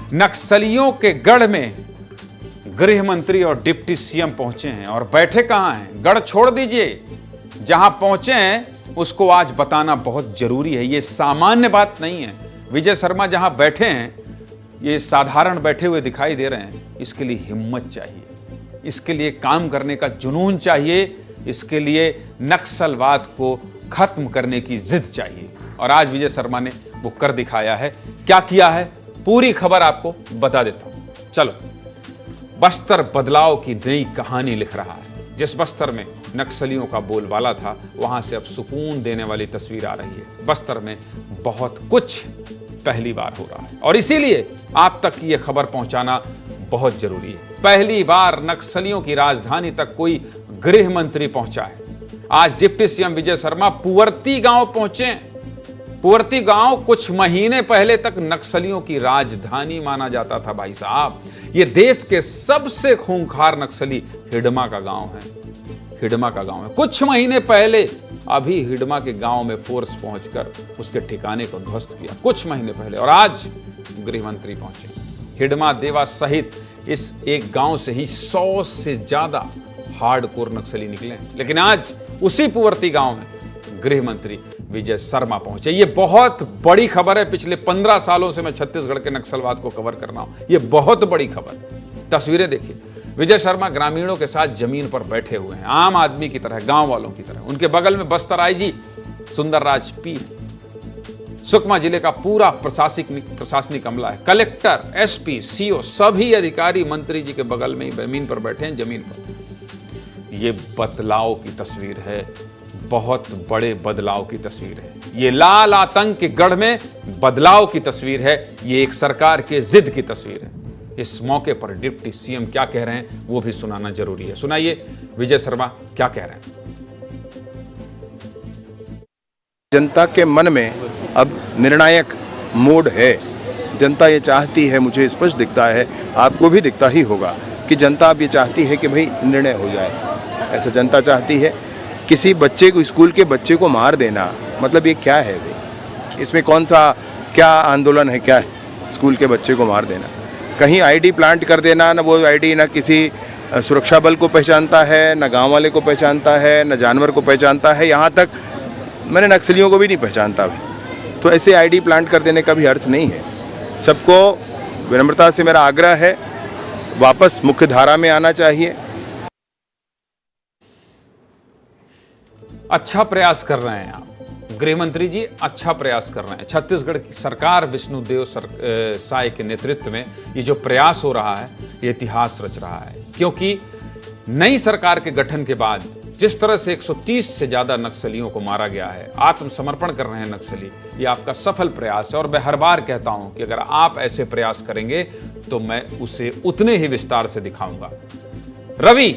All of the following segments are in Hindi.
नक्सलियों के गढ़ में गृह मंत्री और डिप्टी सीएम पहुंचे हैं और बैठे कहां हैं? गढ़ छोड़ दीजिए, जहां पहुंचे हैं उसको आज बताना बहुत जरूरी है। ये सामान्य बात नहीं है। विजय शर्मा जहां बैठे हैं, ये साधारण बैठे हुए दिखाई दे रहे हैं। इसके लिए हिम्मत चाहिए, इसके लिए काम करने का जुनून चाहिए, इसके लिए नक्सलवाद को खत्म करने की जिद चाहिए। और आज विजय शर्मा ने वो कर दिखाया है। क्या किया है, पूरी खबर आपको बता देता हूं। चलो, बस्तर बदलाव की नई कहानी लिख रहा है। जिस बस्तर में नक्सलियों का बोलबाला था, वहां से अब सुकून देने वाली तस्वीर आ रही है। बस्तर में बहुत कुछ पहली बार हो रहा है और इसीलिए आप तक ये खबर पहुंचाना बहुत जरूरी है। पहली बार नक्सलियों की राजधानी तक कोई गृह मंत्री पहुंचा है। आज डिप्टी सीएम विजय शर्मा पुवर्ती गांव पहुंचे। पुवर्ती गांव कुछ महीने पहले तक नक्सलियों की राजधानी माना जाता था। भाई साहब, ये देश के सबसे खूंखार नक्सली हिडमा का गांव है। हिडमा का गांव है। कुछ महीने पहले अभी हिडमा के गांव में फोर्स पहुंचकर उसके ठिकाने को ध्वस्त किया, कुछ महीने पहले। और आज गृह मंत्री पहुंचे। हिडमा देवा सहित इस एक गांव से ही 100 से ज्यादा हार्डकोर नक्सली निकले। लेकिन आज उसी पुवर्ती गांव में गृह मंत्री विजय शर्मा पहुंचे। ये बहुत बड़ी खबर है। पिछले 15 सालों से मैं छत्तीसगढ़ के नक्सलवाद को कवर कर रहा हूं। ये बहुत बड़ी खबर। तस्वीरें देखिए। विजय शर्मा ग्रामीणों के साथ जमीन पर बैठे हुए हैं, आम आदमी की तरह, गांव वालों की तरह। उनके बगल में बस्तर आईजी सुंदरराज पी, सुकमा जिले का पूरा प्रशासनिक अमला है। कलेक्टर, एसपी, सीओ, सभी अधिकारी मंत्री जी के बगल में ही जमीन पर बैठे हैं। जमीन पर ये बदलाव की तस्वीर है, बहुत बड़े बदलाव की तस्वीर है। ये लाल आतंक के गढ़ में बदलाव की तस्वीर है। ये एक सरकार के जिद की तस्वीर है। इस मौके पर डिप्टी सीएम क्या कह रहे हैं वो भी सुनाना जरूरी है। सुनाइए विजय शर्मा क्या कह रहे हैं। जनता के मन में अब निर्णायक मोड है। जनता ये चाहती है, मुझे स्पष्ट दिखता है, आपको भी दिखता ही होगा कि जनता अब ये चाहती है कि भाई निर्णय हो जाए। ऐसा जनता चाहती है। किसी बच्चे को, स्कूल के बच्चे को मार देना, मतलब ये क्या है भाई? इसमें कौन सा क्या आंदोलन है? क्या है स्कूल के बच्चे को मार देना? कहीं आईडी प्लांट कर देना, ना वो आईडी ना किसी सुरक्षा बल को पहचानता है, ना गांव वाले को पहचानता है, ना जानवर को पहचानता है, यहाँ तक मैंने नक्सलियों को भी नहीं पहचानता। तो ऐसे आईडी प्लांट कर देने का भी अर्थ नहीं है। सबको विनम्रता से मेरा आग्रह है, वापस मुख्य धारा में आना चाहिए। अच्छा प्रयास कर रहे हैं आप गृह मंत्री जी, अच्छा प्रयास कर रहे हैं। छत्तीसगढ़ की सरकार विष्णुदेव साय के नेतृत्व में ये जो प्रयास हो रहा है, ये इतिहास रच रहा है। क्योंकि नई सरकार के गठन के बाद जिस तरह से 130 से ज्यादा नक्सलियों को मारा गया है, आत्मसमर्पण कर रहे हैं नक्सली, ये आपका सफल प्रयास है। और मैं हर बार कहता हूं कि अगर आप ऐसे प्रयास करेंगे तो मैं उसे उतने ही विस्तार से दिखाऊंगा। रवि,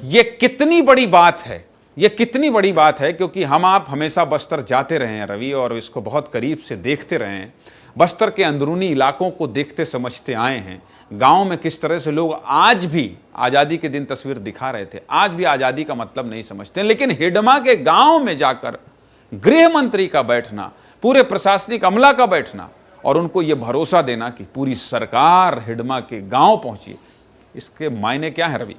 ये कितनी बड़ी बात है, ये कितनी बड़ी बात है, क्योंकि हम आप हमेशा बस्तर जाते रहे हैं रवि, और इसको बहुत करीब से देखते रहे हैं। बस्तर के अंदरूनी इलाकों को देखते समझते आए हैं। गांव में किस तरह से लोग आज भी आज़ादी के दिन तस्वीर दिखा रहे थे, आज भी आज़ादी का मतलब नहीं समझते। लेकिन हिडमा के गांव में जाकर गृह मंत्री का बैठना, पूरे प्रशासनिक अमला का बैठना और उनको ये भरोसा देना कि पूरी सरकार हिडमा के गांव पहुंची, इसके मायने क्या है रवि?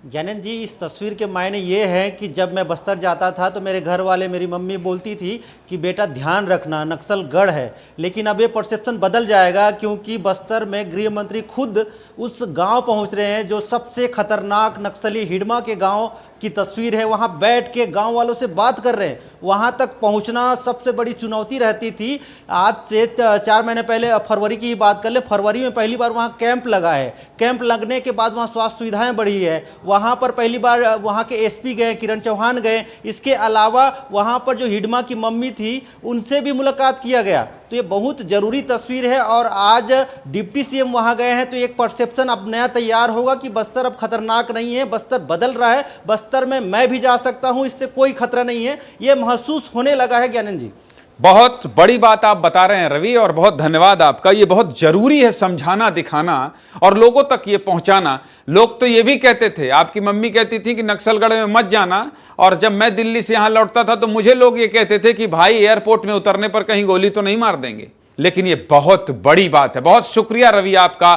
ज्ञानंद जी, इस तस्वीर के मायने ये है कि जब मैं बस्तर जाता था तो मेरे घर वाले, मेरी मम्मी बोलती थी कि बेटा ध्यान रखना, नक्सल गढ़ है। लेकिन अब ये परसेप्शन बदल जाएगा, क्योंकि बस्तर में गृह मंत्री खुद उस गांव पहुंच रहे हैं जो सबसे खतरनाक नक्सली हिडमा के गांव की तस्वीर है। वहां बैठ के गांव वालों से बात कर रहे हैं। वहां तक पहुंचना सबसे बड़ी चुनौती रहती थी। आज से 4 महीने पहले, फरवरी की ही बात कर ले, फरवरी में पहली बार वहां कैंप लगा है। कैंप लगने के बाद वहां स्वास्थ्य सुविधाएं बढ़ी है। वहां पर पहली बार वहां के एसपी गए, किरण चौहान गए। इसके अलावा वहां पर जो हिडमा की मम्मी थी, उनसे भी मुलाकात किया गया। तो ये बहुत जरूरी तस्वीर है। और आज डिप्टी सीएम वहां गए हैं तो एक परसेप्शन अब नया तैयार होगा कि बस्तर अब खतरनाक नहीं है, बस्तर बदल रहा है, बस्तर में मैं भी जा सकता हूं, इससे कोई खतरा नहीं है, ये महसूस होने लगा है। ज्ञानंद जी, बहुत बड़ी बात आप बता रहे हैं रवि, और बहुत धन्यवाद आपका। ये बहुत जरूरी है समझाना, दिखाना और लोगों तक ये पहुंचाना। लोग तो ये भी कहते थे, आपकी मम्मी कहती थी कि नक्सलगढ़ में मत जाना, और जब मैं दिल्ली से यहां लौटता था तो मुझे लोग ये कहते थे कि भाई एयरपोर्ट में उतरने पर कहीं गोली तो नहीं मार देंगे। लेकिन ये बहुत बड़ी बात है। बहुत शुक्रिया रवि आपका